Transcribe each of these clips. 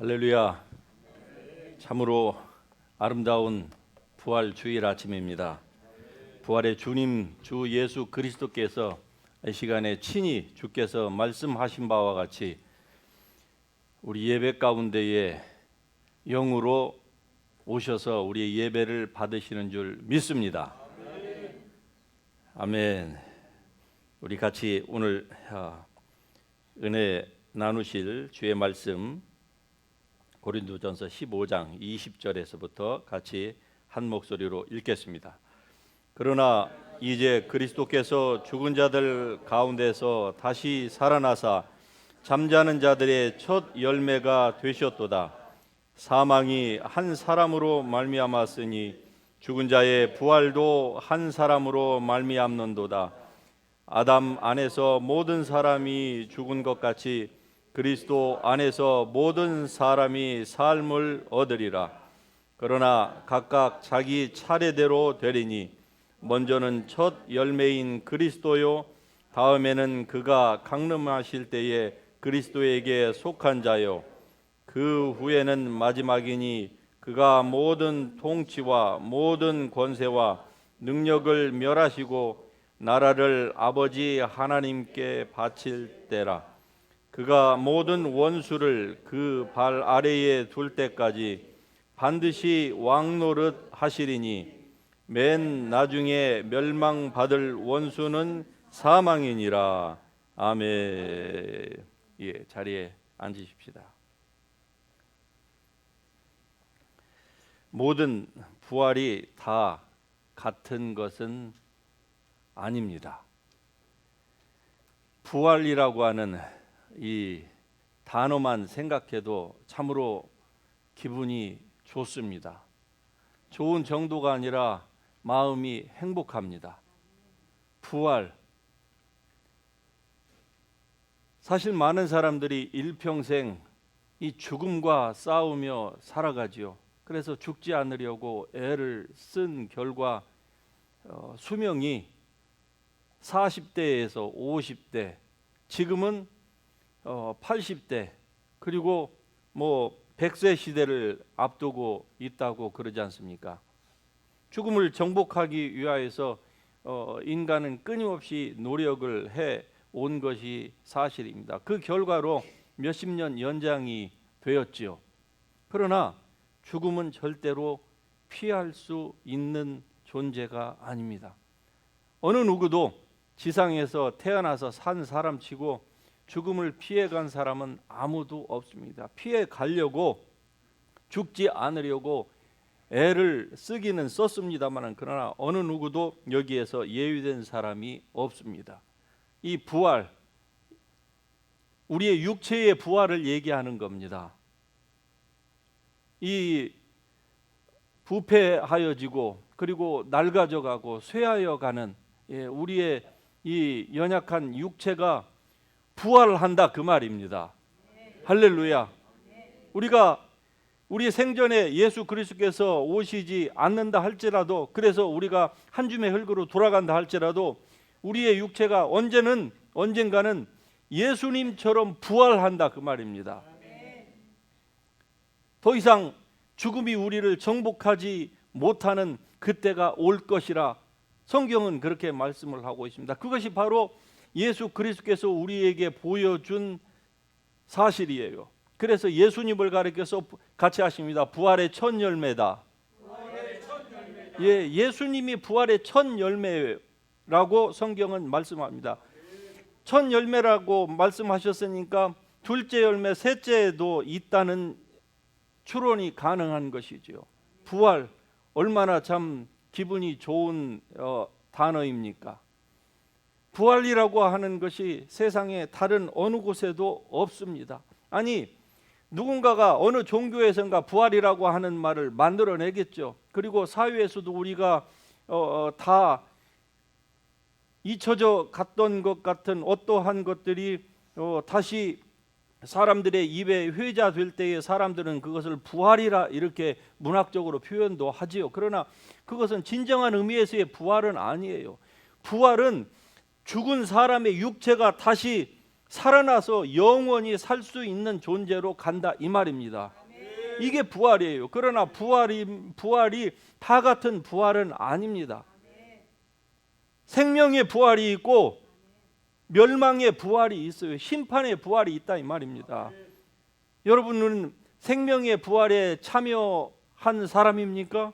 할렐루야. 참으로 아름다운 부활 주일 아침입니다. 부활의 주님 주 예수 그리스도께서 이 시간에 친히 주께서 말씀하신 바와 같이 우리 예배 가운데에 영으로 오셔서 우리의 예배를 받으시는 줄 믿습니다. 아멘. 우리 같이 오늘 은혜 나누실 주의 말씀 고린도전서 15장 20절에서부터 같이 한 목소리로 읽겠습니다. 그러나 이제 그리스도께서 죽은 자들 가운데서 다시 살아나사 잠자는 자들의 첫 열매가 되셨도다. 사망이 한 사람으로 말미암았으니 죽은 자의 부활도 한 사람으로 말미암는도다. 아담 안에서 모든 사람이 죽은 것 같이 그리스도 안에서 모든 사람이 삶을 얻으리라. 그러나 각각 자기 차례대로 되리니 먼저는 첫 열매인 그리스도요, 다음에는 그가 강림하실 때에 그리스도에게 속한 자요, 그 후에는 마지막이니 그가 모든 통치와 모든 권세와 능력을 멸하시고 나라를 아버지 하나님께 바칠 때라. 그가 모든 원수를 그 발 아래에 둘 때까지 반드시 왕노릇 하시리니 맨 나중에 멸망받을 원수는 사망이니라. 아멘. 예, 자리에 앉으십시다. 모든 부활이 다 같은 것은 아닙니다. 부활이라고 하는 이 단어만 생각해도 참으로 기분이 좋습니다. 좋은 정도가 아니라 마음이 행복합니다. 부활. 사실 많은 사람들이 일평생 이 죽음과 싸우며 살아가지요. 그래서 죽지 않으려고 애를 쓴 결과 수명이 40대에서 50대, 지금은 80대, 그리고 100세 시대를 앞두고 있다고 그러지 않습니까? 죽음을 정복하기 위하여서 인간은 끊임없이 노력을 해 온 것이 사실입니다. 그 결과로 몇십 년 연장이 되었지요. 그러나 죽음은 절대로 피할 수 있는 존재가 아닙니다. 어느 누구도 지상에서 태어나서 산 사람치고 죽음을 피해간 사람은 아무도 없습니다. 피해 가려고, 죽지 않으려고 애를 쓰기는 썼습니다만 그러나 어느 누구도 여기에서 예외된 사람이 없습니다. 이 부활, 우리의 육체의 부활을 얘기하는 겁니다. 이 부패하여지고 그리고 낡아져가고 쇠하여가는 우리의 이 연약한 육체가 부활한다 그 말입니다. 할렐루야. 우리가 우리의 생전에 예수 그리스도께서 오시지 않는다 할지라도, 그래서 우리가 한 줌의 흙으로 돌아간다 할지라도 우리의 육체가 언젠가는 예수님처럼 부활한다 그 말입니다. 더 이상 죽음이 우리를 정복하지 못하는 그때가 올 것이라 성경은 그렇게 말씀을 하고 있습니다. 그것이 바로 예수 그리스도께서 우리에게 보여준 사실이에요. 그래서 예수님을 가리켜서 같이 하십니다. 부활의 첫 열매다. 예, 예수님이 부활의 첫 열매라고 성경은 말씀합니다. 첫 열매라고 말씀하셨으니까 둘째 열매, 셋째도 있다는 추론이 가능한 것이죠. 부활, 얼마나 참 기분이 좋은 단어입니까? 부활이라고 하는 것이 세상에 다른 어느 곳에도 없습니다. 아니, 누군가가 어느 종교에선가 부활이라고 하는 말을 만들어내겠죠. 그리고 사회에서도 우리가 다 잊혀져 갔던 것 같은 어떠한 것들이 다시 사람들의 입에 회자될 때에 사람들은 그것을 부활이라 이렇게 문학적으로 표현도 하지요. 그러나 그것은 진정한 의미에서의 부활은 아니에요. 부활은 죽은 사람의 육체가 다시 살아나서 영원히 살 수 있는 존재로 간다 이 말입니다. 이게 부활이에요. 그러나 부활이 다 같은 부활은 아닙니다. 생명의 부활이 있고 멸망의 부활이 있어요. 심판의 부활이 있다 이 말입니다. 여러분은 생명의 부활에 참여한 사람입니까?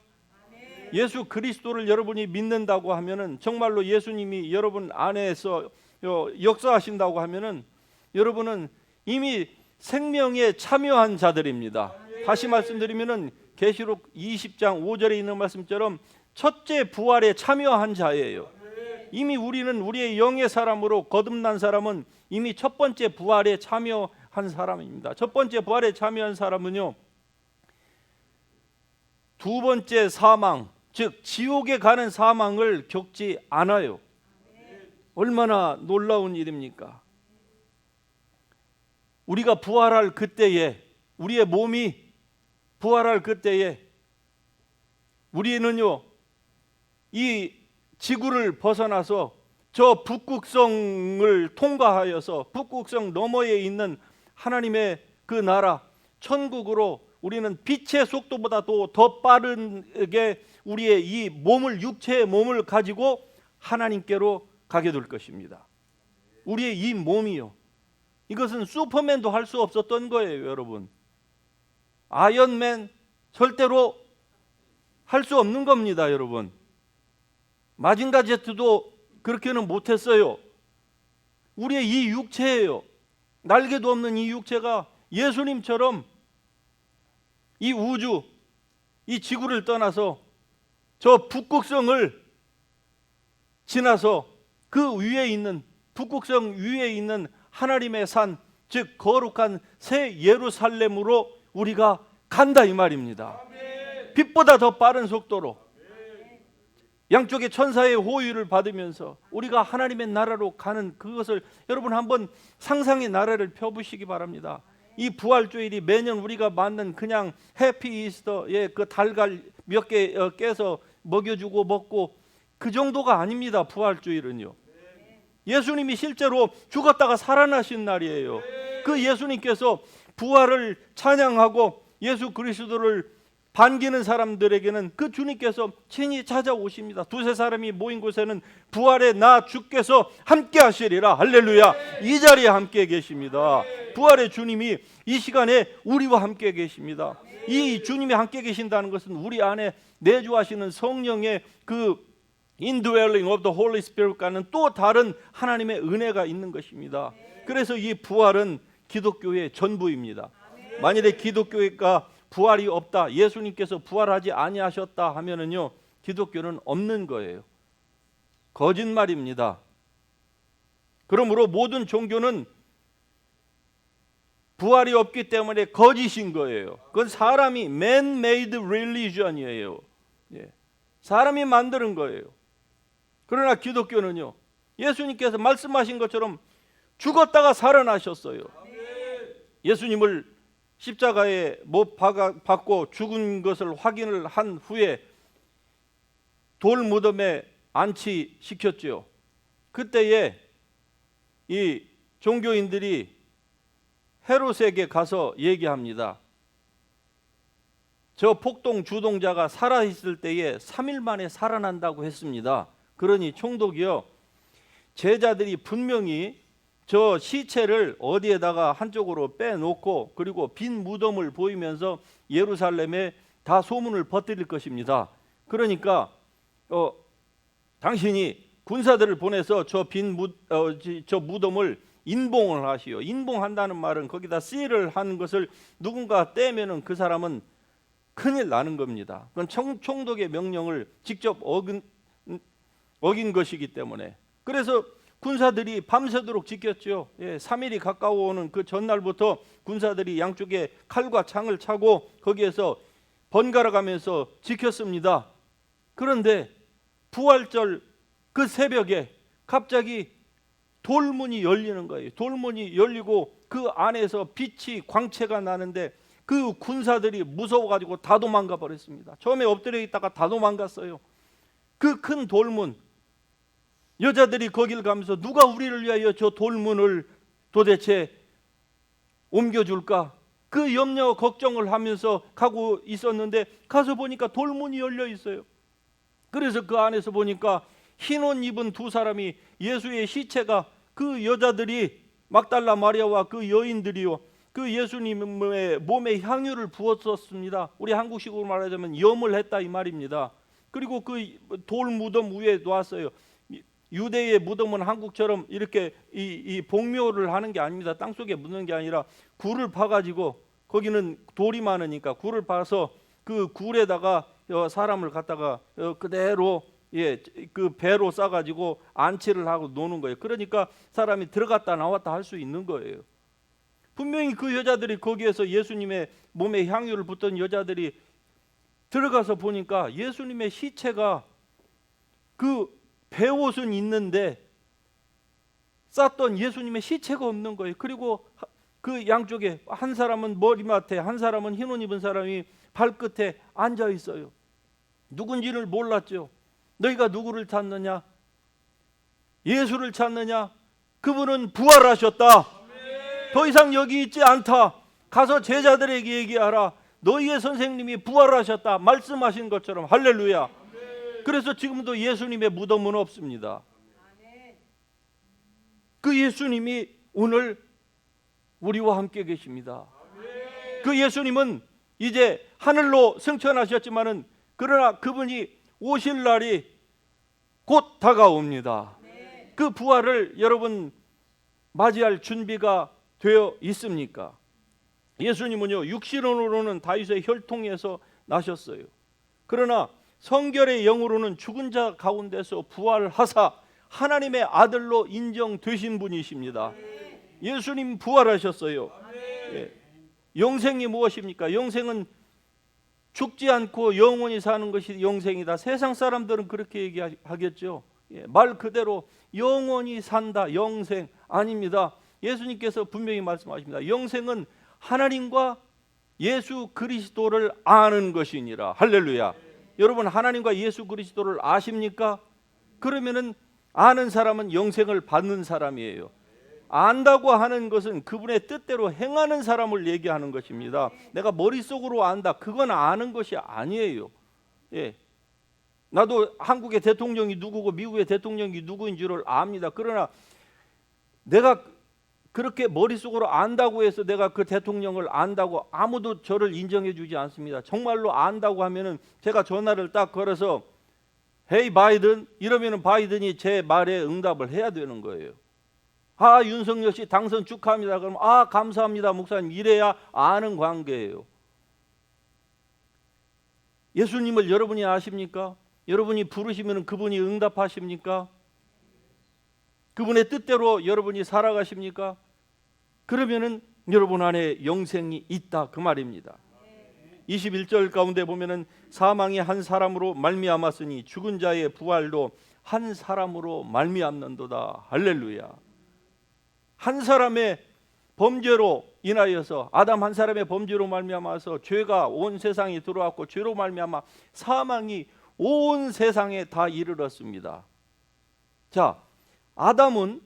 예수 그리스도를 여러분이 믿는다고 하면은, 정말로 예수님이 여러분 안에서 역사하신다고 하면은 여러분은 이미 생명에 참여한 자들입니다. 다시 말씀드리면은 계시록 20장 5절에 있는 말씀처럼 첫째 부활에 참여한 자예요. 이미 우리는 우리의 영의 사람으로 거듭난 사람은 이미 첫 번째 부활에 참여한 사람입니다. 첫 번째 부활에 참여한 사람은요, 두 번째 사망, 즉 지옥에 가는 사망을 겪지 않아요. 얼마나 놀라운 일입니까? 우리가 부활할 그때에, 우리의 몸이 부활할 그때에 우리는요, 이 지구를 벗어나서 저 북극성을 통과하여서 북극성 너머에 있는 하나님의 그 나라 천국으로 우리는 빛의 속도보다도 더 빠르게 우리의 이 몸을, 육체의 몸을 가지고 하나님께로 가게 될 것입니다. 우리의 이 몸이요, 이것은 슈퍼맨도 할 수 없었던 거예요. 여러분, 아이언맨 절대로 할 수 없는 겁니다. 여러분, 마징가 제트도 그렇게는 못했어요. 우리의 이 육체예요, 날개도 없는 이 육체가 예수님처럼 이 우주, 이 지구를 떠나서 저 북극성을 지나서 그 위에 있는, 북극성 위에 있는 하나님의 산, 즉 거룩한 새 예루살렘으로 우리가 간다 이 말입니다. 빛보다 더 빠른 속도로 양쪽의 천사의 호의를 받으면서 우리가 하나님의 나라로 가는 그것을 여러분 한번 상상의 나라를 펴보시기 바랍니다. 이 부활주일이 매년 우리가 맞는 그냥 해피 이스터의 그 달걀 몇 개 깨서 먹여주고 먹고 그 정도가 아닙니다. 부활주일은요, 예수님이 실제로 죽었다가 살아나신 날이에요. 그 예수님께서 부활을 찬양하고 예수 그리스도를 반기는 사람들에게는 그 주님께서 친히 찾아오십니다. 두세 사람이 모인 곳에는 부활의 나 주께서 함께 하시리라. 할렐루야. 이 자리에 함께 계십니다. 부활의 주님이 이 시간에 우리와 함께 계십니다. 이 주님이 함께 계신다는 것은 우리 안에 내주하시는 성령의 그 indwelling of the Holy Spirit과는 또 다른 하나님의 은혜가 있는 것입니다. 그래서 이 부활은 기독교의 전부입니다. 만일에 기독교가 부활이 없다, 예수님께서 부활하지 아니하셨다 하면은요, 기독교는 없는 거예요. 거짓말입니다. 그러므로 모든 종교는 부활이 없기 때문에 거짓인 거예요. 그건 사람이 man-made religion이에요. 사람이 만드는 거예요. 그러나 기독교는요, 예수님께서 말씀하신 것처럼 죽었다가 살아나셨어요. 예수님을 십자가에 못 박고 죽은 것을 확인을 한 후에 돌 무덤에 안치시켰죠. 그때에 이 종교인들이 헤롯에게 가서 얘기합니다. 저 폭동 주동자가 살아있을 때에 3일 만에 살아난다고 했습니다. 그러니 총독이요, 제자들이 분명히 저 시체를 어디에다가 한쪽으로 빼놓고 그리고 빈 무덤을 보이면서 예루살렘에 다 소문을 퍼뜨릴 것입니다. 그러니까 당신이 군사들을 보내서 저 무덤을 인봉을 하시오. 인봉한다는 말은 거기다 씨를 한 것을 누군가 떼면은 그 사람은 큰일 나는 겁니다. 그건 총독의 명령을 직접 어긴 것이기 때문에. 그래서 군사들이 밤새도록 지켰죠. 3일이 가까워오는 그 전날부터 군사들이 양쪽에 칼과 창을 차고 거기에서 번갈아 가면서 지켰습니다. 그런데 부활절 그 새벽에 갑자기 돌문이 열리는 거예요. 돌문이 열리고 그 안에서 빛이 광채가 나는데 그 군사들이 무서워가지고 다 도망가 버렸습니다. 처음에 엎드려 있다가 다 도망갔어요. 그 큰 돌문, 여자들이 거기를 가면서 누가 우리를 위하여 저 돌문을 도대체 옮겨줄까? 그 염려 걱정을 하면서 가고 있었는데 가서 보니까 돌문이 열려 있어요. 그래서 그 안에서 보니까 흰 옷 입은 두 사람이, 예수의 시체가, 그 여자들이 막달라 마리아와 그 여인들이요, 그 예수님의 몸에 향유를 부었었습니다. 우리 한국식으로 말하자면 염을 했다 이 말입니다. 그리고 그 돌 무덤 위에 놨어요. 유대의 무덤은 한국처럼 이렇게 이 복묘를 하는 게 아닙니다. 땅속에 묻는 게 아니라 굴을 파가지고, 거기는 돌이 많으니까 굴을 파서 그 굴에다가 사람을 갖다가 그대로 그 배로 싸가지고 안치를 하고 노는 거예요. 그러니까 사람이 들어갔다 나왔다 할 수 있는 거예요. 분명히 그 여자들이, 거기에서 예수님의 몸에 향유를 붓던 여자들이 들어가서 보니까 예수님의 시체가, 그 베옷은 있는데 쌌던 예수님의 시체가 없는 거예요. 그리고 그 양쪽에 한 사람은 머리맡에, 한 사람은 흰 옷 입은 사람이 발끝에 앉아 있어요. 누군지를 몰랐죠. 너희가 누구를 찾느냐? 예수를 찾느냐? 그분은 부활하셨다. 더 이상 여기 있지 않다. 가서 제자들에게 얘기하라. 너희의 선생님이 부활하셨다 말씀하신 것처럼. 할렐루야. 그래서 지금도 예수님의 무덤은 없습니다. 그 예수님이 오늘 우리와 함께 계십니다. 그 예수님은 이제 하늘로 승천하셨지만은, 그러나 그분이 오실 날이 곧 다가옵니다. 그 부활을 여러분 맞이할 준비가 되어 있습니까? 예수님은요, 육신으로는 다윗의 혈통에서 나셨어요. 그러나 성결의 영으로는 죽은 자 가운데서 부활하사 하나님의 아들로 인정되신 분이십니다. 예수님 부활하셨어요. 예. 영생이 무엇입니까? 영생은 죽지 않고 영원히 사는 것이 영생이다. 세상 사람들은 그렇게 얘기하겠죠. 예. 말 그대로 영원히 산다, 영생 아닙니다. 예수님께서 분명히 말씀하십니다. 영생은 하나님과 예수 그리스도를 아는 것이니라. 할렐루야. 여러분, 하나님과 예수 그리스도를 아십니까? 그러면은 아는 사람은 영생을 받는 사람이에요. 안다고 하는 것은 그분의 뜻대로 행하는 사람을 얘기하는 것입니다. 내가 머릿속으로 안다, 그건 아는 것이 아니에요. 예. 나도 한국의 대통령이 누구고 미국의 대통령이 누구인 줄을 압니다. 그러나 내가 그렇게 머릿속으로 안다고 해서 내가 그 대통령을 안다고 아무도 저를 인정해 주지 않습니다. 정말로 안다고 하면은 제가 전화를 딱 걸어서 헤이 바이든 이러면은 바이든이 제 말에 응답을 해야 되는 거예요. 아, 윤석열 씨 당선 축하합니다. 그럼 아, 감사합니다 목사님, 이래야 아는 관계예요. 예수님을 여러분이 아십니까? 여러분이 부르시면 그분이 응답하십니까? 그분의 뜻대로 여러분이 살아가십니까? 그러면은 여러분 안에 영생이 있다 그 말입니다. 21절 가운데 보면은 사망이 한 사람으로 말미암았으니 죽은 자의 부활도 한 사람으로 말미암는도다. 할렐루야. 한 사람의 범죄로 인하여서, 아담 한 사람의 범죄로 말미암아서 죄가 온 세상에 들어왔고, 죄로 말미암아 사망이 온 세상에 다 이르렀습니다. 자, 아담은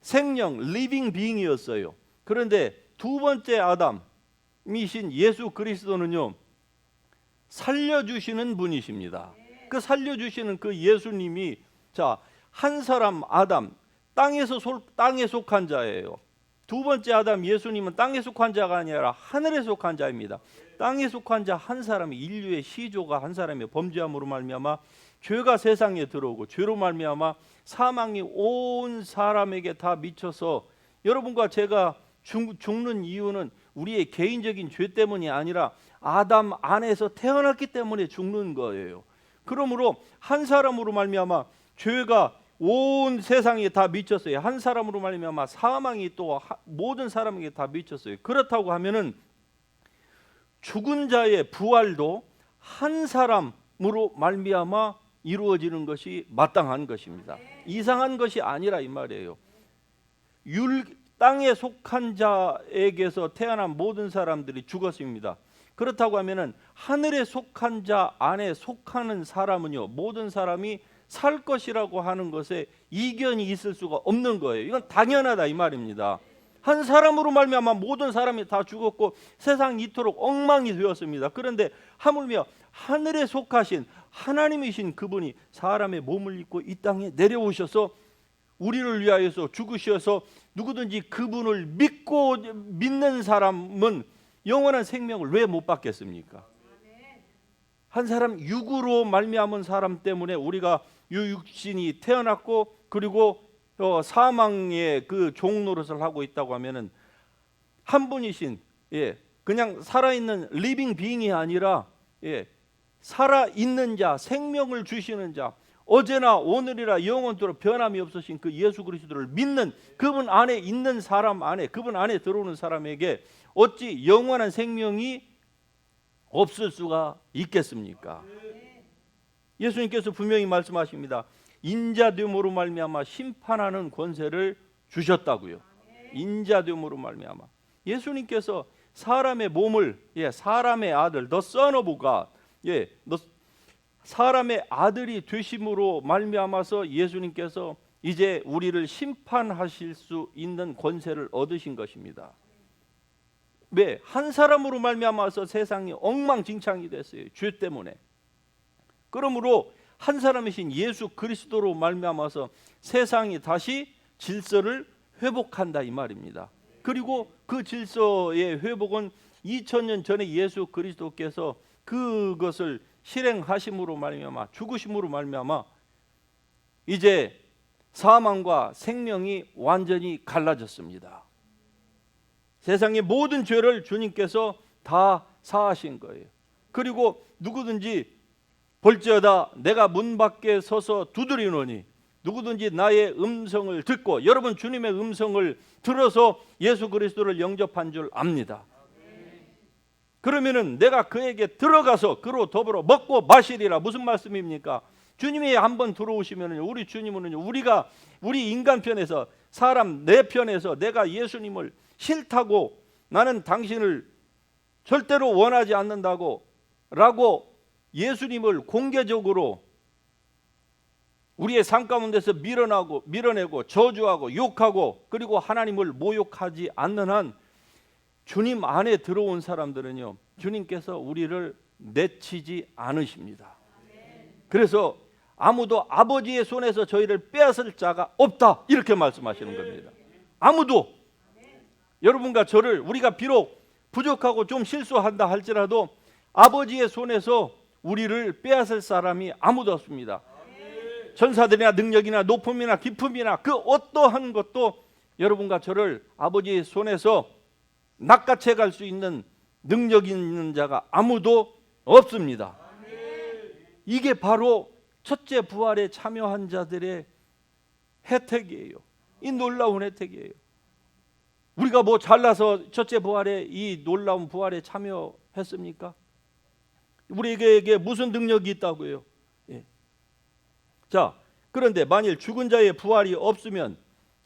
생명, 리빙 비잉이었어요. 그런데 두 번째 아담이신 예수 그리스도는요, 살려주시는 분이십니다. 그 살려주시는 그 예수님이, 자, 한 사람 아담, 땅에 속한 자예요. 두 번째 아담 예수님은 땅에 속한 자가 아니라 하늘에 속한 자입니다. 땅에 속한 자 한 사람이, 인류의 시조가 한 사람의 범죄함으로 말미암아 죄가 세상에 들어오고, 죄로 말미암아 사망이 온 사람에게 다 미쳐서, 여러분과 제가 죽는 이유는 우리의 개인적인 죄 때문이 아니라 아담 안에서 태어났기 때문에 죽는 거예요. 그러므로 한 사람으로 말미암아 죄가 온 세상에 다 미쳤어요. 한 사람으로 말미암아 사망이 또 모든 사람에게 다 미쳤어요. 그렇다고 하면은 죽은 자의 부활도 한 사람으로 말미암아 이루어지는 것이 마땅한 것입니다. 이상한 것이 아니라 이 말이에요. 땅에 속한 자에게서 태어난 모든 사람들이 죽었습니다. 그렇다고 하면은 하늘에 속한 자 안에 속하는 사람은요, 모든 사람이 살 것이라고 하는 것에 이견이 있을 수가 없는 거예요. 이건 당연하다 이 말입니다. 한 사람으로 말미암아 모든 사람이 다 죽었고 세상이 이토록 엉망이 되었습니다. 그런데 하물며 하늘에 속하신 하나님이신 그분이 사람의 몸을 입고 이 땅에 내려오셔서 우리를 위하여서 죽으셔서 누구든지 그분을 믿는 사람은 영원한 생명을 왜 못 받겠습니까? 한 사람 육으로 말미암은 사람 때문에 우리가 육신이 태어났고 그리고 사망의 그 종노릇을 하고 있다고 하면은 한 분이신 그냥 살아있는 리빙 빙이 아니라 살아있는 자, 생명을 주시는 자, 어제나 오늘이라 영원토록 변함이 없으신 그 예수 그리스도를 믿는 그분 안에 있는 사람 안에, 그분 안에 들어오는 사람에게 어찌 영원한 생명이 없을 수가 있겠습니까? 예수님께서 분명히 말씀하십니다. 인자됨으로 말미암아 심판하는 권세를 주셨다고요. 인자됨으로 말미암아. 예수님께서 사람의 몸을 사람의 아들, the Son of God, 사람의 아들이 되심으로 말미암아서 예수님께서 이제 우리를 심판하실 수 있는 권세를 얻으신 것입니다. 왜? 한 사람으로 말미암아서 세상이 엉망진창이 됐어요. 죄 때문에. 그러므로 한 사람이신 예수 그리스도로 말미암아서 세상이 다시 질서를 회복한다 이 말입니다. 그리고 그 질서의 회복은 2000년 전에 예수 그리스도께서 그것을 실행하심으로 말미암아 죽으심으로 말미암아 이제 사망과 생명이 완전히 갈라졌습니다. 세상의 모든 죄를 주님께서 다 사하신 거예요. 그리고 누구든지 볼지어다 내가 문 밖에 서서 두드리노니 누구든지 나의 음성을 듣고, 여러분 주님의 음성을 들어서 예수 그리스도를 영접한 줄 압니다. 그러면은 내가 그에게 들어가서 그로 더불어 먹고 마시리라. 무슨 말씀입니까? 주님이 한번 들어오시면은 우리 주님은 우리 인간 편에서, 사람 내 편에서 내가 예수님을 싫다고, 나는 당신을 절대로 원하지 않는다고 라고 예수님을 공개적으로 우리의 삶 가운데서 밀어내고 저주하고 욕하고 그리고 하나님을 모욕하지 않는 한 주님 안에 들어온 사람들은요, 주님께서 우리를 내치지 않으십니다. 그래서 아무도 아버지의 손에서 저희를 빼앗을 자가 없다, 이렇게 말씀하시는 겁니다. 아무도. 여러분과 저를, 우리가 비록 부족하고 좀 실수한다 할지라도 아버지의 손에서 우리를 빼앗을 사람이 아무도 없습니다. 천사들이나 능력이나 높음이나 깊음이나 그 어떠한 것도 여러분과 저를 아버지의 손에서 낚아채 갈 수 있는 능력 있는 자가 아무도 없습니다. 이게 바로 첫째 부활에 참여한 자들의 혜택이에요. 이 놀라운 혜택이에요. 우리가 뭐 잘나서 첫째 부활에, 이 놀라운 부활에 참여했습니까? 우리에게 무슨 능력이 있다고요? 자, 그런데 만일 죽은 자의 부활이 없으면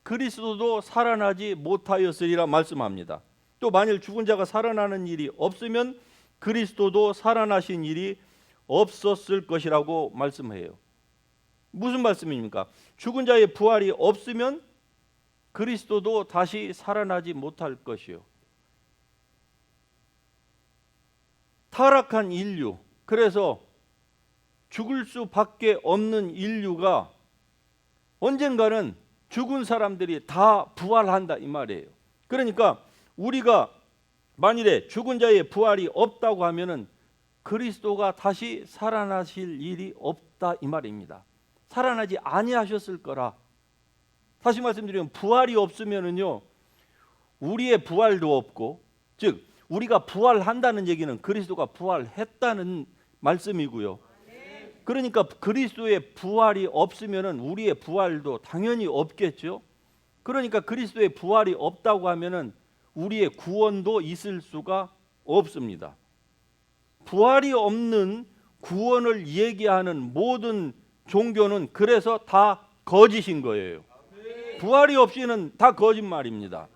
그리스도도 살아나지 못하였으리라 말씀합니다. 또 만일 죽은 자가 살아나는 일이 없으면 그리스도도 살아나신 일이 없었을 것이라고 말씀해요. 무슨 말씀입니까? 죽은 자의 부활이 없으면 그리스도도 다시 살아나지 못할 것이요. 타락한 인류, 그래서 죽을 수밖에 없는 인류가 언젠가는 죽은 사람들이 다 부활한다 이 말이에요. 그러니까 우리가 만일에 죽은 자의 부활이 없다고 하면은 그리스도가 다시 살아나실 일이 없다 이 말입니다. 살아나지 아니하셨을 거라. 다시 말씀드리면 부활이 없으면은요, 우리의 부활도 없고, 즉 우리가 부활한다는 얘기는 그리스도가 부활했다는 말씀이고요. 그러니까 그리스도의 부활이 없으면은 우리의 부활도 당연히 없겠죠. 그러니까 그리스도의 부활이 없다고 하면은 우리의 구원도 있을 수가 없습니다. 부활이 없는 구원을 얘기하는 모든 종교는 그래서 다 거짓인 거예요. 부활이 없이는 다 거짓말입니다.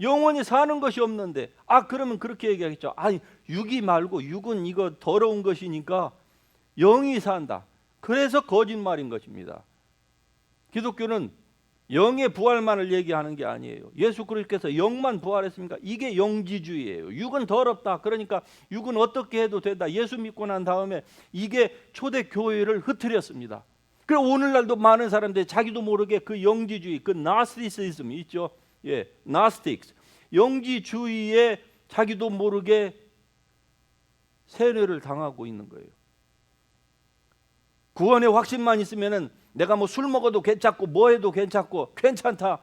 영원히 사는 것이 없는데, 그러면 그렇게 얘기하겠죠. 육이 말고, 육은 이거 더러운 것이니까 영이 산다. 그래서 거짓말인 것입니다. 기독교는 영의 부활만을 얘기하는 게 아니에요. 예수 그리스도께서 영만 부활했습니까? 이게 영지주의예요. 육은 더럽다. 그러니까 육은 어떻게 해도 된다. 예수 믿고 난 다음에 이게 초대 교회를 흐트렸습니다. 그리고 오늘날도 많은 사람들이 자기도 모르게 그 영지주의, 그 나스티시즘 있죠. 예, 나스틱스. 영지주의에 자기도 모르게 세뇌를 당하고 있는 거예요. 구원의 확신만 있으면은 내가 뭐 술 먹어도 괜찮고 뭐 해도 괜찮다.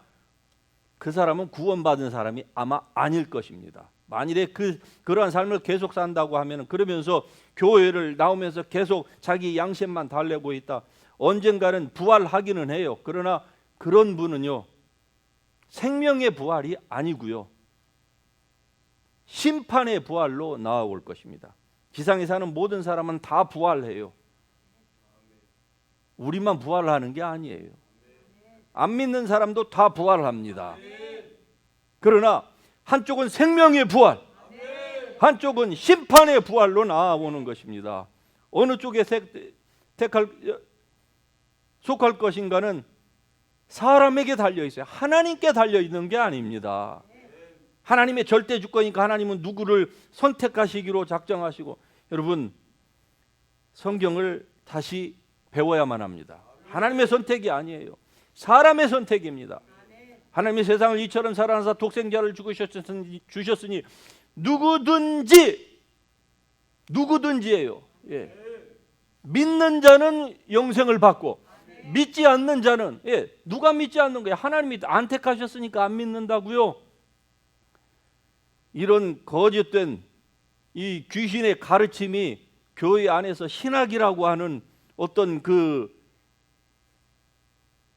그 사람은 구원받은 사람이 아마 아닐 것입니다. 만일에 그러한 삶을 계속 산다고 하면은, 그러면서 교회를 나오면서 계속 자기 양심만 달래고 있다. 언젠가는 부활하기는 해요. 그러나 그런 분은요, 생명의 부활이 아니고요, 심판의 부활로 나아올 것입니다. 지상에 사는 모든 사람은 다 부활해요. 우리만 부활하는 게 아니에요. 안 믿는 사람도 다 부활합니다. 그러나 한쪽은 생명의 부활, 한쪽은 심판의 부활로 나아오는 것입니다. 어느 쪽에 속할 것인가는 사람에게 달려 있어요. 하나님께 달려 있는 게 아닙니다. 하나님의 절대 주권이니까 하나님은 누구를 선택하시기로 작정하시고, 여러분 성경을 다시 배워야만 합니다. 하나님의 선택이 아니에요. 사람의 선택입니다. 하나님이 세상을 이처럼 사랑하사 독생자를 주셨으니 누구든지예요. 예. 믿는 자는 영생을 받고, 믿지 않는 자는, 누가 믿지 않는 거예요? 하나님이 안 택하셨으니까 안 믿는다고요. 이런 거짓된 이 귀신의 가르침이 교회 안에서 신학이라고 하는 어떤 그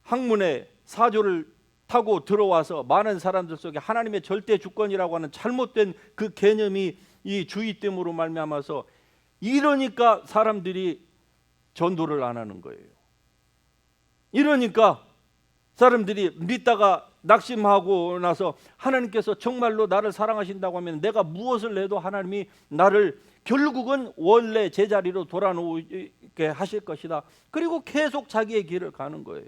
학문의 사조를 타고 들어와서 많은 사람들 속에 하나님의 절대 주권이라고 하는 잘못된 그 개념이 이 주의됨으로 말미암아서, 이러니까 사람들이 전도를 안 하는 거예요. 이러니까 사람들이 믿다가 낙심하고 나서 하나님께서 정말로 나를 사랑하신다고 하면 내가 무엇을 해도 하나님이 나를 결국은 원래 제자리로 돌아놓게 하실 것이다. 그리고 계속 자기의 길을 가는 거예요.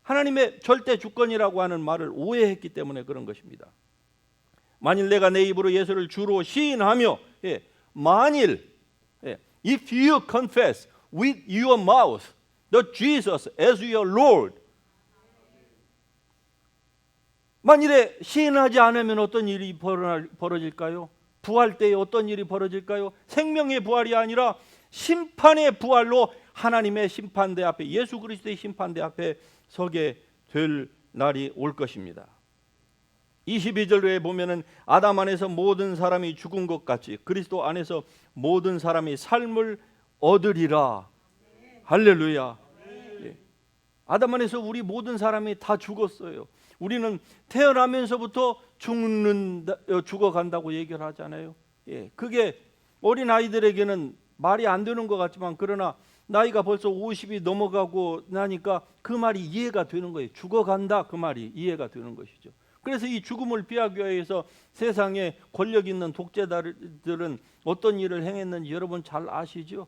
하나님의 절대 주권이라고 하는 말을 오해했기 때문에 그런 것입니다. 만일 내가 내 입으로 예수를 주로 시인하며, 만일 if you confess with your mouth the Jesus as your Lord, 만일에 시인하지 않으면 어떤 일이 벌어질까요? 부활 때에 어떤 일이 벌어질까요? 생명의 부활이 아니라 심판의 부활로 하나님의 심판대 앞에, 예수 그리스도의 심판대 앞에 서게 될 날이 올 것입니다. 22절에 보면은 아담 안에서 모든 사람이 죽은 것 같이 그리스도 안에서 모든 사람이 삶을 얻으리라. 할렐루야. 아담 안에서 우리 모든 사람이 다 죽었어요. 우리는 태어나면서부터 죽어간다고 얘기를 하잖아요. 그게 어린 아이들에게는 말이 안 되는 것 같지만, 그러나 나이가 벌써 50이 넘어가고 나니까 그 말이 이해가 되는 거예요. 죽어간다, 그 말이 이해가 되는 것이죠. 그래서 이 죽음을 피하기 위해서 세상에 권력 있는 독재자들은 어떤 일을 행했는지 여러분 잘 아시죠?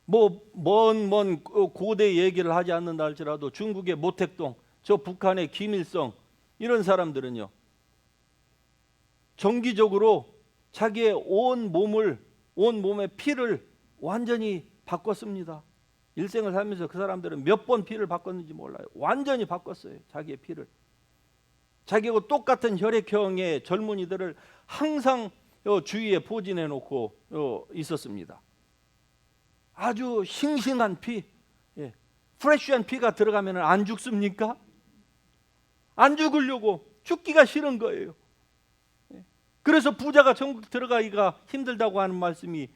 먼 고대 얘기를 하지 않는다 할지라도 중국의 모택동, 저 북한의 김일성, 이런 사람들은요, 정기적으로 자기의 온 몸의 피를 완전히 바꿨습니다. 일생을 살면서 그 사람들은 몇 번 피를 바꿨는지 몰라요. 완전히 바꿨어요. 자기의 피를. 자기하고 똑같은 혈액형의 젊은이들을 항상 주위에 포진해 놓고 있었습니다. 아주 싱싱한 피, 프레쉬한 피가 들어가면 안 죽습니까? 안 죽으려고, 죽기가 싫은 거예요. 그래서 부자가 천국 들어가기가 힘들다고 하는 말씀이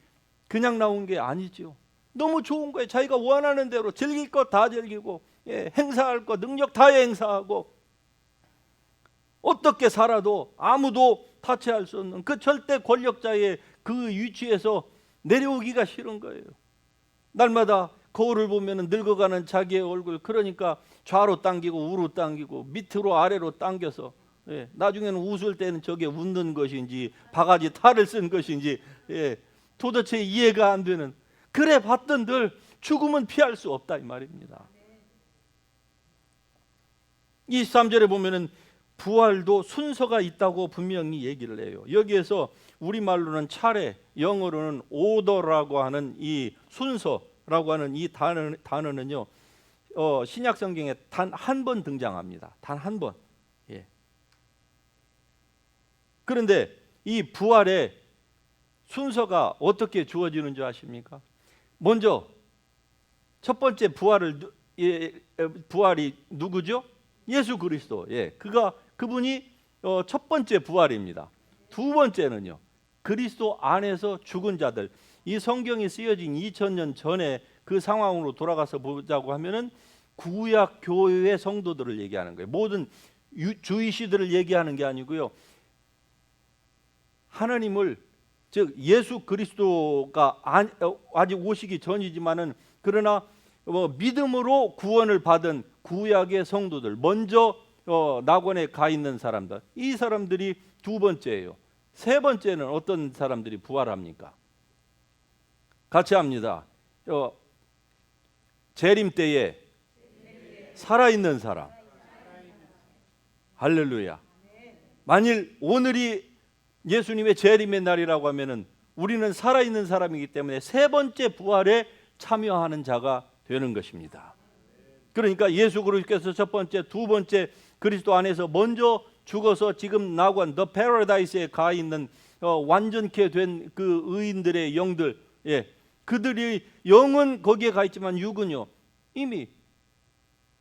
그냥 나온 게 아니죠. 너무 좋은 거예요. 자기가 원하는 대로 즐길 것 다 즐기고, 행사할 것 능력 다 행사하고, 어떻게 살아도 아무도 타치할 수 없는 그 절대 권력자의 그 위치에서 내려오기가 싫은 거예요. 날마다 거울을 보면 늙어가는 자기의 얼굴, 그러니까 좌로 당기고 우로 당기고 밑으로 아래로 당겨서, 나중에는 웃을 때는 저게 웃는 것인지 바가지 탈을 쓴 것인지 도대체 이해가 안 되는, 그래 봤던들 죽음은 피할 수 없다 이 말입니다. 23절에 보면은 부활도 순서가 있다고 분명히 얘기를 해요. 여기에서 우리말로는 차례, 영어로는 오더라고 하는 이 순서라고 하는 이 단어는요, 신약 성경에 단 한 번 등장합니다. 단 한 번. 예. 그런데 이 부활의 순서가 어떻게 주어지는 줄 아십니까? 먼저 첫 번째 부활이 누구죠? 예수 그리스도. 예, 그분이 첫 번째 부활입니다. 두 번째는요, 그리스도 안에서 죽은 자들. 이 성경이 쓰여진 2000년 전에 그 상황으로 돌아가서 보자고 하면은 구약 교회의 성도들을 얘기하는 거예요. 모든 주이시들을 얘기하는 게 아니고요. 하나님을, 즉 예수 그리스도가 아직 오시기 전이지만은 그러나 믿음으로 구원을 받은 구약의 성도들, 먼저 낙원에 가 있는 사람들, 이 사람들이 두 번째예요. 세 번째는 어떤 사람들이 부활합니까? 같이 합니다. 재림 때에 살아있는 사람. 할렐루야. 만일 오늘이 예수님의 재림의 날이라고 하면은 우리는 살아있는 사람이기 때문에 세 번째 부활에 참여하는 자가 되는 것입니다. 그러니까 예수 그리스도께서 첫 번째, 두 번째 그리스도 안에서 먼저 죽어서 지금 낙원 The Paradise에 가 있는 완전케 된 그 의인들의 영들, 예, 그들이 영은 거기에 가 있지만 육은요 이미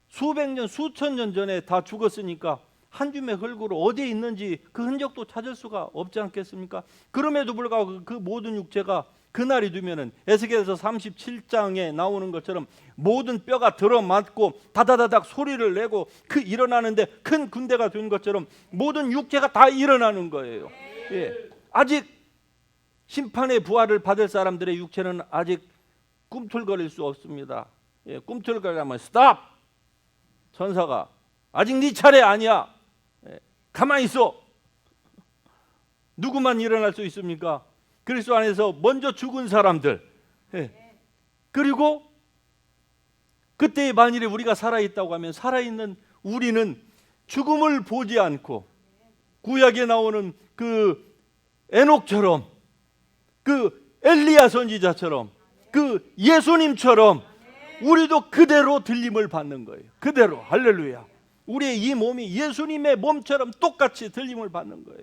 수백 년, 수천 년 전에 다 죽었으니까 한 줌의 흙으로 어디에 있는지 그 흔적도 찾을 수가 없지 않겠습니까? 그럼에도 불구하고 그 모든 육체가 그날이 되면은 에스겔서 37장에 나오는 것처럼 모든 뼈가 들어맞고 다다다닥 소리를 내고 그 일어나는데 큰 군대가 된 것처럼 모든 육체가 다 일어나는 거예요. 예. 아직 심판의 부활을 받을 사람들의 육체는 아직 꿈틀거릴 수 없습니다. 예. 꿈틀거리면 스탑! 천사가 아직 네 차례 아니야. 예. 가만히 있어. 누구만 일어날 수 있습니까? 그리스도 안에서 먼저 죽은 사람들. 예. 그리고 그때 만일에 우리가 살아있다고 하면 살아있는 우리는 죽음을 보지 않고 구약에 나오는 그 에녹처럼, 그 엘리야 선지자처럼, 그 예수님처럼 우리도 그대로 들림을 받는 거예요. 그대로. 할렐루야. 우리의 이 몸이 예수님의 몸처럼 똑같이 들림을 받는 거예요.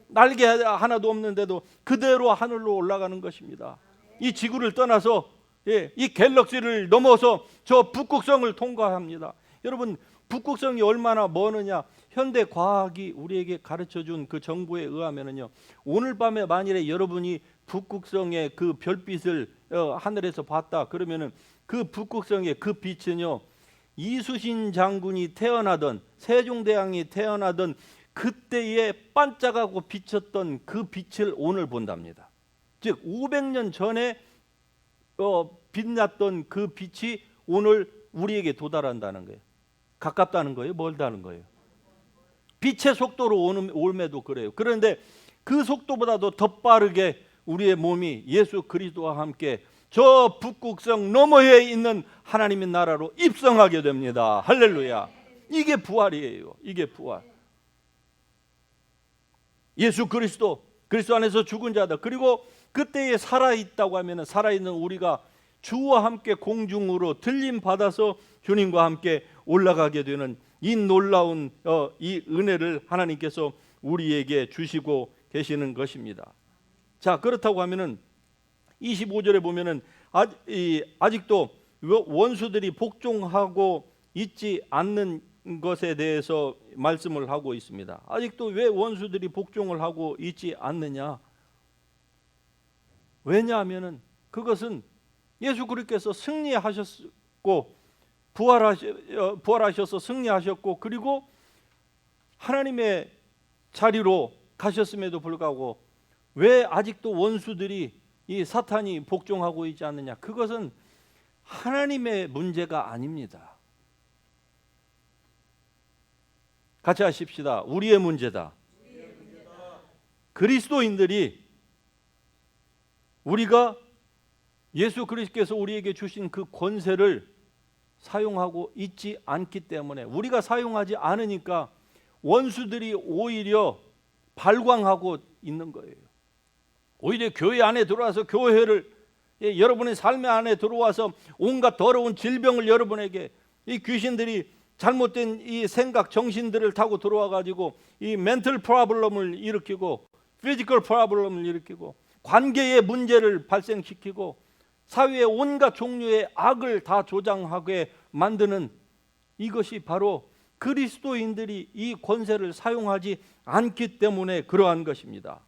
날개 하나도 없는데도 그대로 하늘로 올라가는 것입니다. 이 지구를 떠나서, 예, 이 갤럭시를 넘어서 저 북극성을 통과합니다. 여러분, 북극성이 얼마나 머느냐, 현대 과학이 우리에게 가르쳐준 그 정보에 의하면은요, 오늘 밤에 만일에 여러분이 북극성의 그 별빛을 하늘에서 봤다 그러면은 그 북극성의 그 빛은요, 이수신 장군이 태어나던, 세종대왕이 태어나던 그때에 반짝하고 비쳤던 그 빛을 오늘 본답니다. 즉 500년 전에 빛났던 그 빛이 오늘 우리에게 도달한다는 거예요. 가깝다는 거예요? 멀다는 거예요? 빛의 속도로 올매도 그래요. 그런데 그 속도보다도 더 빠르게 우리의 몸이 예수 그리스도와 함께 저 북극성 너머에 있는 하나님의 나라로 입성하게 됩니다. 할렐루야. 이게 부활이에요. 이게 부활. 예수 그리스도 안에서 죽은 자들, 그리고 그때에 살아있다고 하면 살아있는 우리가 주와 함께 공중으로 들림 받아서 주님과 함께 올라가게 되는 이 놀라운 이 은혜를 하나님께서 우리에게 주시고 계시는 것입니다. 자, 그렇다고 하면은 25절에 보면은 아직도 원수들이 복종하고 있지 않는 것에 대해서 말씀을 하고 있습니다. 아직도 왜 원수들이 복종을 하고 있지 않느냐? 왜냐하면은 그것은 예수 그리스도께서 승리하셨고 부활하셔서 승리하셨고 그리고 하나님의 자리로 가셨음에도 불구하고 왜 아직도 원수들이 이 사탄이 복종하고 있지 않느냐? 그것은 하나님의 문제가 아닙니다. 같이 하십시다. 우리의 문제다. 그리스도인들이 우리가 예수 그리스도께서 우리에게 주신 그 권세를 사용하고 있지 않기 때문에, 우리가 사용하지 않으니까 원수들이 오히려 발광하고 있는 거예요. 오히려 교회 안에 들어와서 교회를, 여러분의 삶의 안에 들어와서 온갖 더러운 질병을 여러분에게, 이 귀신들이 잘못된 이 생각 정신들을 타고 들어와 가지고 이 멘털 프로블럼을 일으키고 피지컬 프로블럼을 일으키고 관계의 문제를 발생시키고 사회의 온갖 종류의 악을 다 조장하게 만드는, 이것이 바로 그리스도인들이 이 권세를 사용하지 않기 때문에 그러한 것입니다.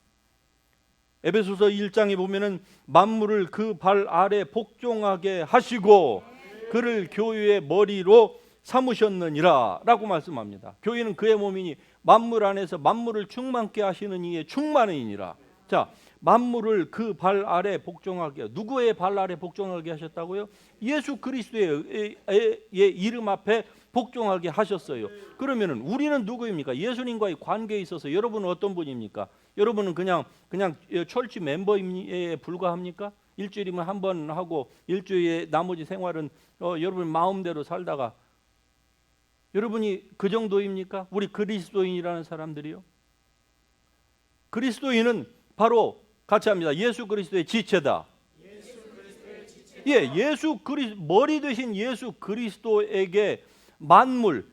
에베소서 1장에 보면은 만물을 그 발 아래 복종하게 하시고 그를 교회의 머리로 삼으셨느니라 라고 말씀합니다. 교회는 그의 몸이니 만물 안에서 만물을 충만케 하시는 이의 충만이니라. 자, 만물을 그 발 아래 복종하게, 누구의 발 아래 복종하게 하셨다고요? 예수 그리스도의 이름 앞에 복종하게 하셨어요. 그러면은 우리는 누구입니까? 예수님과의 관계에 있어서 여러분은 어떤 분입니까? 여러분은 그냥 철치 멤버에 불과합니까? 일주일이면 한 번 하고 일주일에 나머지 생활은 여러분 마음대로 살다가, 여러분이 그 정도입니까? 우리 그리스도인이라는 사람들이요. 그리스도인은 바로 같이 합니다. 예수 그리스도의 지체다. 예수 그리스도, 머리 되신 예수 그리스도에게 만물,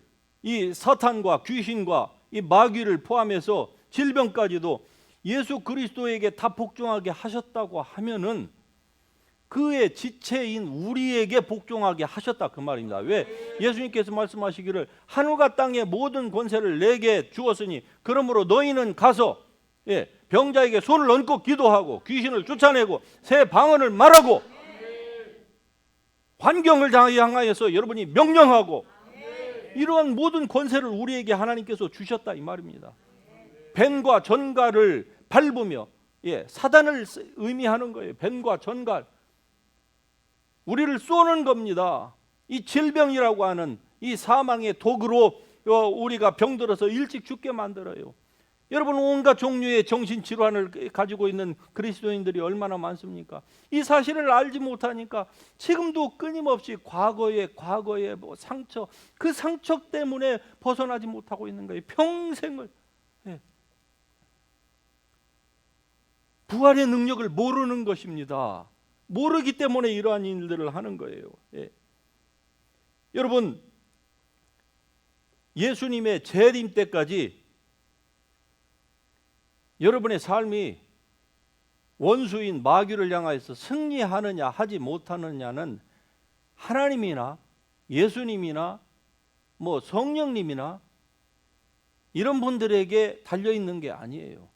이 사탄과 귀신과 이 마귀를 포함해서 질병까지도 예수 그리스도에게 다 복종하게 하셨다고 하면은 그의 지체인 우리에게 복종하게 하셨다 그 말입니다. 왜? 예수님께서 말씀하시기를 하늘과 땅의 모든 권세를 내게 주었으니 그러므로 너희는 가서 병자에게 손을 얹고 기도하고 귀신을 쫓아내고 새 방언을 말하고 환경을 향하여서 여러분이 명령하고, 이러한 모든 권세를 우리에게 하나님께서 주셨다 이 말입니다. 뱀과 전갈을 밟으며, 사단을 의미하는 거예요. 뱀과 전갈, 우리를 쏘는 겁니다. 이 질병이라고 하는 이 사망의 독으로 우리가 병들어서 일찍 죽게 만들어요. 여러분, 온갖 종류의 정신질환을 가지고 있는 그리스도인들이 얼마나 많습니까? 이 사실을 알지 못하니까 지금도 끊임없이 과거의 뭐 상처, 그 상처 때문에 벗어나지 못하고 있는 거예요. 평생을. 부활의 능력을 모르는 것입니다. 모르기 때문에 이러한 일들을 하는 거예요. 여러분, 예수님의 재림 때까지 여러분의 삶이 원수인 마귀를 향하여서 승리하느냐 하지 못하느냐는 하나님이나 예수님이나 뭐 성령님이나 이런 분들에게 달려있는 게 아니에요.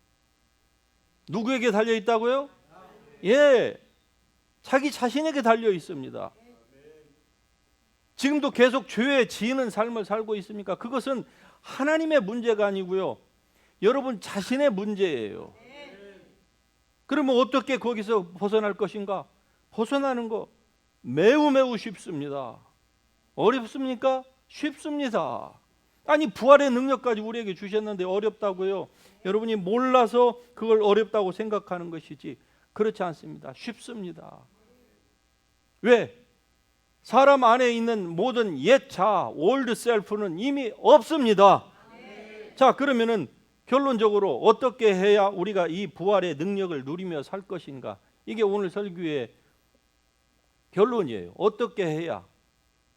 누구에게 달려있다고요? 자기 자신에게 달려 있습니다. 지금도 계속 죄에 지는 삶을 살고 있습니까? 그것은 하나님의 문제가 아니고요, 여러분 자신의 문제예요. 그러면 어떻게 거기서 벗어날 것인가? 벗어나는 거 매우 쉽습니다. 어렵습니까? 쉽습니다. 아니, 부활의 능력까지 우리에게 주셨는데 어렵다고요? 여러분이 몰라서 그걸 어렵다고 생각하는 것이지 그렇지 않습니다. 쉽습니다. 왜? 사람 안에 있는 모든 옛 자, 올드 셀프는 이미 없습니다. 자, 그러면은 결론적으로 어떻게 해야 우리가 이 부활의 능력을 누리며 살 것인가? 이게 오늘 설교의 결론이에요. 어떻게 해야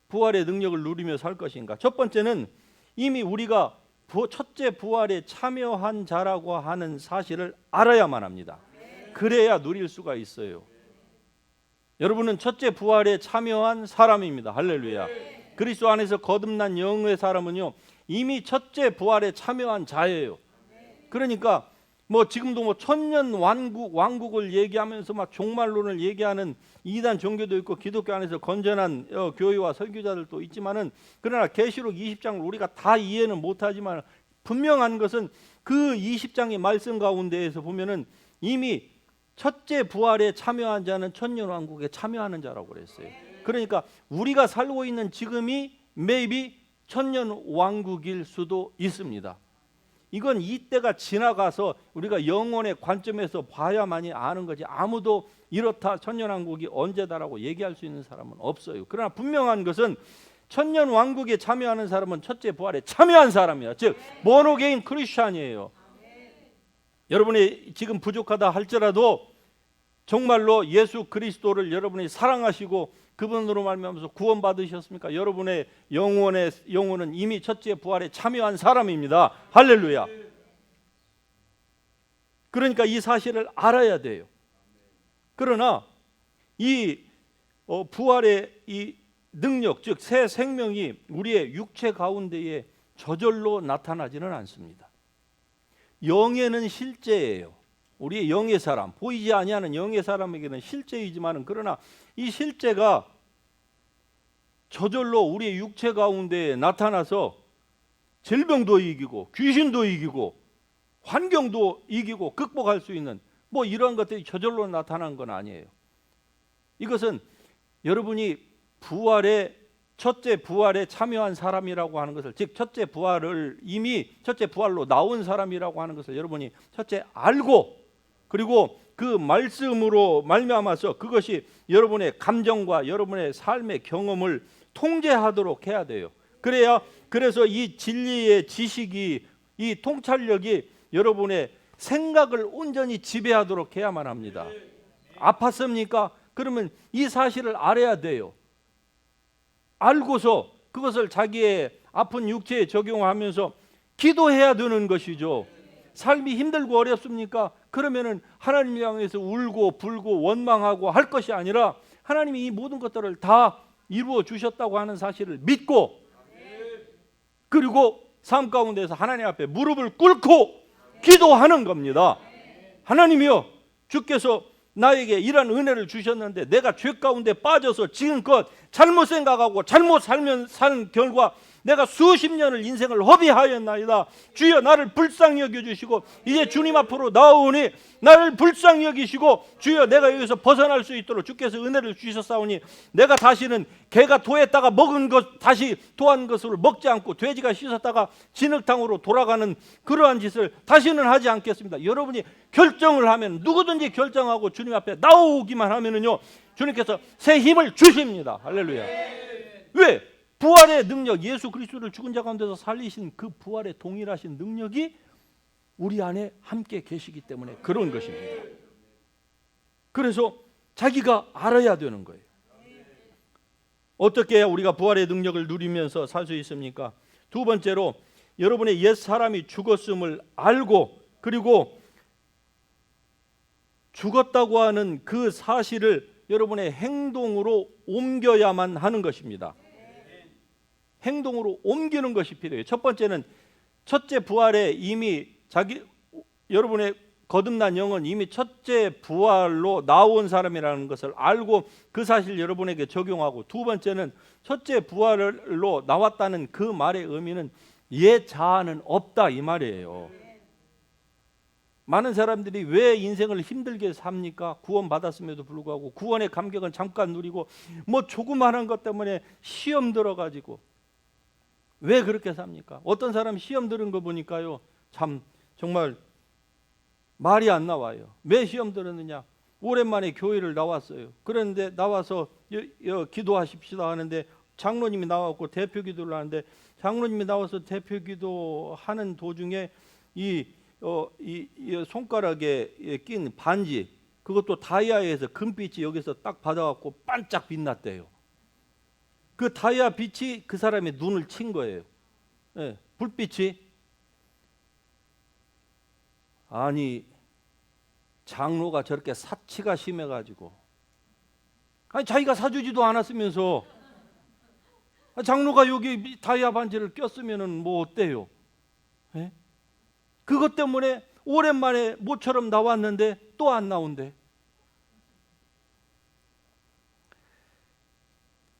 부활의 능력을 누리며 살 것인가? 첫 번째는 이미 우리가 첫째 부활에 참여한 자라고 하는 사실을 알아야만 합니다. 그래야 누릴 수가 있어요. 여러분은 첫째 부활에 참여한 사람입니다. 할렐루야. 그리스도 안에서 거듭난 영의 사람은요, 이미 첫째 부활에 참여한 자예요. 그러니까 뭐 지금도 뭐 천년 왕국을 얘기하면서 막 종말론을 얘기하는 이단 종교도 있고 기독교 안에서 건전한 교회와 설교자들도 있지만은, 그러나 계시록 20장을 우리가 다 이해는 못하지만 분명한 것은 그 20장의 말씀 가운데에서 보면은 이미 첫째 부활에 참여한 자는 천년 왕국에 참여하는 자라고 그랬어요. 그러니까 우리가 살고 있는 지금이 maybe 천년 왕국일 수도 있습니다. 이건 이때가 지나가서 우리가 영혼의 관점에서 봐야만이 아는 거지, 아무도 이렇다 천년왕국이 언제다라고 얘기할 수 있는 사람은 없어요. 그러나 분명한 것은 천년왕국에 참여하는 사람은 첫째 부활에 참여한 사람이야. 즉 모노게인 크리스찬이에요. 여러분이 지금 부족하다 할지라도 정말로 예수 그리스도를 여러분이 사랑하시고 그분으로 말미암아서 구원받으셨습니까? 여러분의 영혼은 이미 첫째 부활에 참여한 사람입니다. 할렐루야. 그러니까 이 사실을 알아야 돼요. 그러나 이 부활의 이 능력, 즉 새 생명이 우리의 육체 가운데에 저절로 나타나지는 않습니다. 영에는 실제예요. 우리의 영의 사람, 보이지 아니하는 영의 사람에게는 실제이지만은, 그러나 이 실제가 저절로 우리의 육체 가운데에 나타나서 질병도 이기고 귀신도 이기고 환경도 이기고 극복할 수 있는 뭐 이러한 것들이 저절로 나타난 건 아니에요. 이것은 여러분이 첫째 부활에 참여한 사람이라고 하는 것을, 즉 첫째 부활을 이미 첫째 부활로 나온 사람이라고 하는 것을 여러분이 첫째 알고, 그리고 그 말씀으로 말미암아서 그것이 여러분의 감정과 여러분의 삶의 경험을 통제하도록 해야 돼요. 그래서 이 진리의 지식이, 이 통찰력이 여러분의 생각을 온전히 지배하도록 해야만 합니다. 아팠습니까? 그러면 이 사실을 알아야 돼요. 알고서 그것을 자기의 아픈 육체에 적용하면서 기도해야 되는 것이죠. 삶이 힘들고 어렵습니까? 그러면은 하나님을 향해서 울고 불고 원망하고 할 것이 아니라 하나님이 이 모든 것들을 다 이루어 주셨다고 하는 사실을 믿고, 그리고 삶 가운데서 하나님 앞에 무릎을 꿇고 기도하는 겁니다. 하나님이여, 주께서 나에게 이런 은혜를 주셨는데 내가 죄 가운데 빠져서 지금껏 잘못 생각하고 잘못 산 결과 내가 수십 년을 인생을 허비하였나이다. 주여 나를 불쌍히 여겨주시고 이제 주님 앞으로 나오니 나를 불쌍히 여기시고, 주여 내가 여기서 벗어날 수 있도록 주께서 은혜를 주셨사오니 내가 다시는 개가 토했다가 먹은 것 다시 토한 것을 먹지 않고 돼지가 씻었다가 진흙탕으로 돌아가는 그러한 짓을 다시는 하지 않겠습니다. 여러분이 결정을 하면, 누구든지 결정하고 주님 앞에 나오기만 하면은요, 주님께서 새 힘을 주십니다. 할렐루야. 왜? 부활의 능력, 예수 그리스도를 죽은 자 가운데서 살리신 그 부활의 동일하신 능력이 우리 안에 함께 계시기 때문에 그런 것입니다. 그래서 자기가 알아야 되는 거예요. 어떻게 해야 우리가 부활의 능력을 누리면서 살 수 있습니까? 두 번째로, 여러분의 옛 사람이 죽었음을 알고, 그리고 죽었다고 하는 그 사실을 여러분의 행동으로 옮겨야만 하는 것입니다. 행동으로 옮기는 것이 필요해요. 첫 번째는 첫째 부활에 이미 여러분의 거듭난 영은 이미 첫째 부활로 나온 사람이라는 것을 알고 그 사실 여러분에게 적용하고, 두 번째는 첫째 부활로 나왔다는 그 말의 의미는 옛 자아는 없다 이 말이에요. 많은 사람들이 왜 인생을 힘들게 삽니까? 구원 받았음에도 불구하고 구원의 감격은 잠깐 누리고 뭐 조그마한 것 때문에 시험 들어가지고 왜 그렇게 삽니까? 어떤 사람 시험 들은 거 보니까요, 참 정말 말이 안 나와요. 왜 시험 들었느냐? 오랜만에 교회를 나왔어요. 그런데 나와서 기도하십시다 하는데 장로님이 나왔고 대표 기도를 하는데, 장로님이 나와서 대표 기도하는 도중에 이 손가락에 낀 반지, 그것도 다이아에서 금빛이 여기서 딱 받아갖고 반짝 빛났대요. 그 다이아 빛이 그 사람의 눈을 친 거예요. 네, 불빛이. 아니, 장로가 저렇게 사치가 심해가지고, 아니 자기가 사주지도 않았으면서 장로가 여기 다이아 반지를 꼈으면은 뭐 어때요? 네? 그것 때문에 오랜만에 모처럼 나왔는데 또 안 나온대.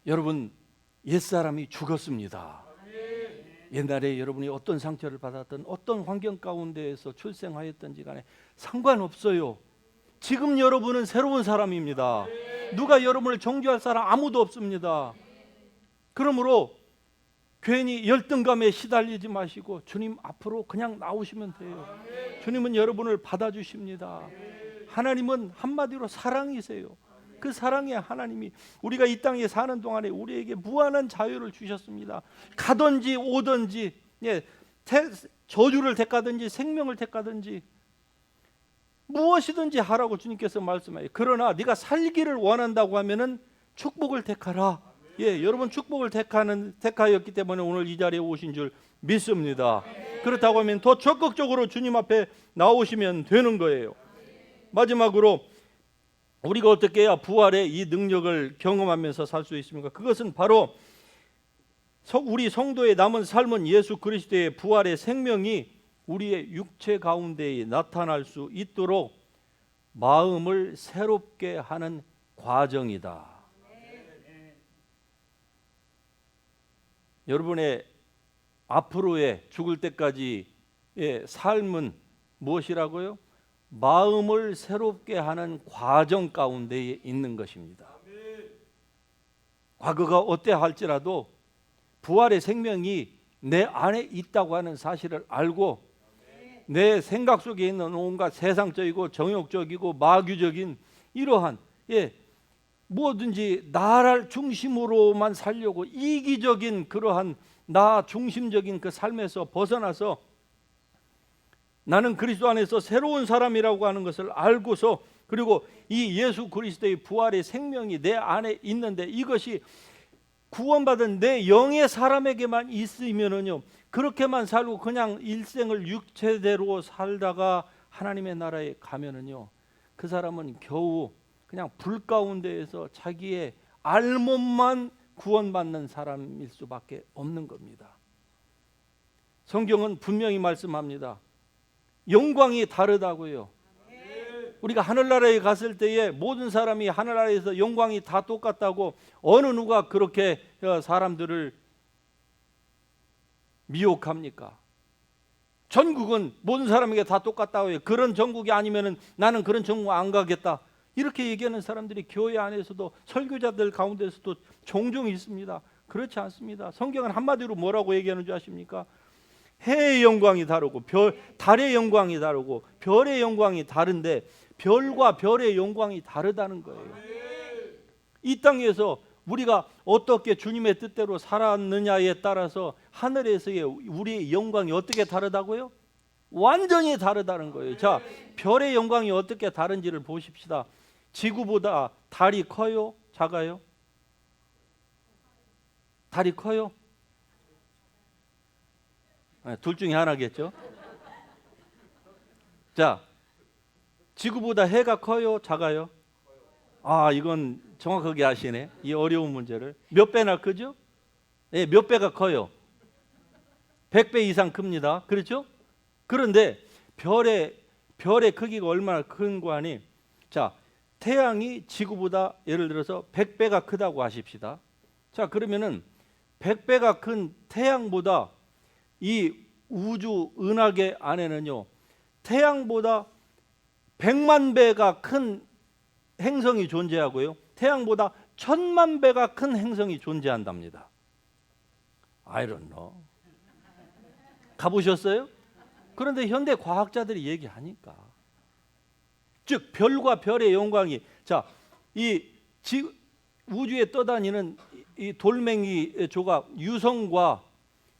여러분, 옛사람이 죽었습니다. 옛날에 여러분이 어떤 상처를 받았든 어떤 환경 가운데에서 출생하였든지 간에 상관없어요. 지금 여러분은 새로운 사람입니다. 누가 여러분을 정죄할 사람 아무도 없습니다. 그러므로 괜히 열등감에 시달리지 마시고 주님 앞으로 그냥 나오시면 돼요. 주님은 여러분을 받아주십니다. 하나님은 한마디로 사랑이세요. 그 사랑의 하나님이 우리가 이 땅에 사는 동안에 우리에게 무한한 자유를 주셨습니다. 가든지 오든지, 저주를 택하든지 생명을 택하든지 무엇이든지 하라고 주님께서 말씀해요. 그러나 네가 살기를 원한다고 하면은 축복을 택하라. 여러분 축복을 택하였기 때문에 오늘 이 자리에 오신 줄 믿습니다. 그렇다고 하면 더 적극적으로 주님 앞에 나오시면 되는 거예요. 마지막으로 우리가 어떻게 해야 부활의 이 능력을 경험하면서 살 수 있습니까? 그것은 바로 우리 성도의 남은 삶은 예수 그리스도의 부활의 생명이 우리의 육체 가운데에 나타날 수 있도록 마음을 새롭게 하는 과정이다. 여러분의 앞으로의 죽을 때까지의 삶은 무엇이라고요? 마음을 새롭게 하는 과정 가운데에 있는 것입니다. 과거가 어때할지라도 부활의 생명이 내 안에 있다고 하는 사실을 알고 내 생각 속에 있는 온갖 세상적이고 정욕적이고 마귀적인 이러한 뭐든지 나를 중심으로만 살려고 이기적인 그러한 나 중심적인 그 삶에서 벗어나서 나는 그리스도 안에서 새로운 사람이라고 하는 것을 알고서, 그리고 이 예수 그리스도의 부활의 생명이 내 안에 있는데 이것이 구원받은 내 영의 사람에게만 있으면은요, 그렇게만 살고 그냥 일생을 육체대로 살다가 하나님의 나라에 가면은요, 그 사람은 겨우 그냥 불 가운데에서 자기의 알몸만 구원받는 사람일 수밖에 없는 겁니다. 성경은 분명히 말씀합니다. 영광이 다르다고요. 우리가 하늘나라에 갔을 때에 모든 사람이 하늘나라에서 영광이 다 똑같다고 어느 누가 그렇게 사람들을 미혹합니까? 전국은 모든 사람에게 다 똑같다고 해요. 그런 전국이 아니면은 나는 그런 전국 안 가겠다, 이렇게 얘기하는 사람들이 교회 안에서도 설교자들 가운데서도 종종 있습니다. 그렇지 않습니다. 성경은 한마디로 뭐라고 얘기하는 줄 아십니까? 해의 영광이 다르고 달의 영광이 다르고 별의 영광이 다른데 별과 별의 영광이 다르다는 거예요. 이 땅에서 우리가 어떻게 주님의 뜻대로 살았느냐에 따라서 하늘에서의 우리의 영광이 어떻게 다르다고요? 완전히 다르다는 거예요. 자, 별의 영광이 어떻게 다른지를 보십시다. 지구보다 달이 커요? 작아요? 달이 커요? 둘 중에 하나겠죠. 자, 지구보다 해가 커요? 작아요? 이건 정확하게 아시네. 이 어려운 문제를. 몇 배나 크죠? 몇 배가 커요? 100배 이상 큽니다. 그렇죠? 그런데 별의 크기가 얼마나 큰 거 아니? 자, 태양이 지구보다 예를 들어서 100배가 크다고 하십시다. 자, 그러면은 100배가 큰 태양보다 이 우주 은하계 안에는요, 태양보다 100만 배가 큰 행성이 존재하고요, 태양보다 1000만 배가 큰 행성이 존재한답니다. I don't know. 가보셨어요? 그런데 현대 과학자들이 얘기하니까, 즉 별과 별의 영광이, 자, 이 우주에 떠다니는 이 돌멩이 조각 유성과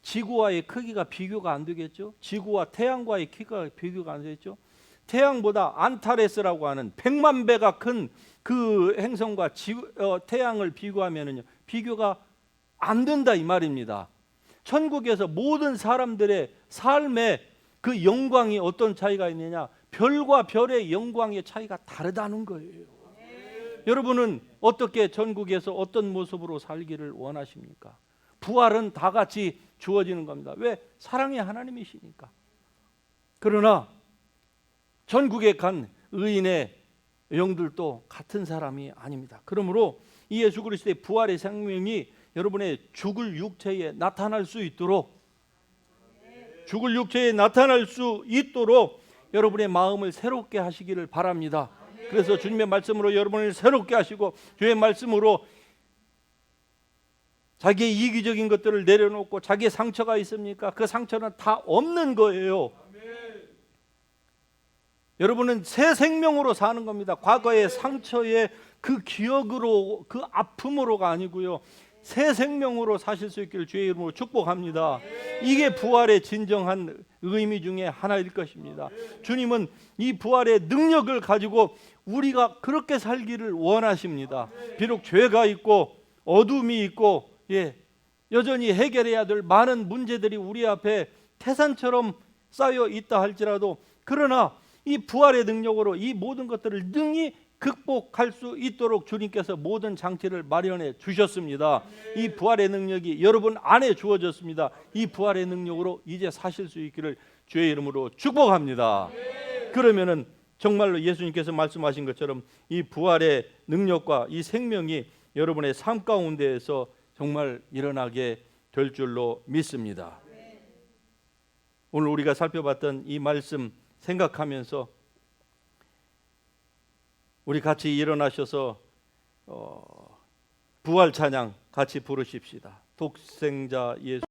지구와의 크기가 비교가 안 되겠죠. 지구와 태양과의 크기가 비교가 안 되겠죠. 태양보다 안타레스라고 하는 100만 배가 큰 그 행성과 태양을 비교하면은요, 비교가 안 된다 이 말입니다. 천국에서 모든 사람들의 삶에 그 영광이 어떤 차이가 있느냐? 별과 별의 영광의 차이가 다르다는 거예요. 여러분은 어떻게 전국에서 어떤 모습으로 살기를 원하십니까? 부활은 다 같이 주어지는 겁니다. 왜? 사랑의 하나님이시니까. 그러나 전국에 간 의인의 영들도 같은 사람이 아닙니다. 그러므로 이 예수 그리스도의 부활의 생명이 여러분의 죽을 육체에 나타날 수 있도록, 죽을 육체에 나타날 수 있도록 여러분의 마음을 새롭게 하시기를 바랍니다. 그래서 주님의 말씀으로 여러분을 새롭게 하시고 주의 말씀으로 자기의 이기적인 것들을 내려놓고 자기의 상처가 있습니까? 그 상처는 다 없는 거예요. 여러분은 새 생명으로 사는 겁니다. 과거의 상처의 그 기억으로, 그 아픔으로가 아니고요, 새 생명으로 사실 수 있기를 주의 이름으로 축복합니다. 이게 부활의 진정한 의미 중에 하나일 것입니다. 주님은 이 부활의 능력을 가지고 우리가 그렇게 살기를 원하십니다. 비록 죄가 있고 어둠이 있고, 여전히 해결해야 될 많은 문제들이 우리 앞에 태산처럼 쌓여 있다 할지라도, 그러나 이 부활의 능력으로 이 모든 것들을 능히 극복할 수 있도록 주님께서 모든 장치를 마련해 주셨습니다. 이 부활의 능력이 여러분 안에 주어졌습니다. 이 부활의 능력으로 이제 사실 수 있기를 주의 이름으로 축복합니다. 그러면은 정말로 예수님께서 말씀하신 것처럼 이 부활의 능력과 이 생명이 여러분의 삶 가운데에서 정말 일어나게 될 줄로 믿습니다. 오늘 우리가 살펴봤던 이 말씀 생각하면서 우리 같이 일어나셔서 부활 찬양 같이 부르십시다. 독생자 예수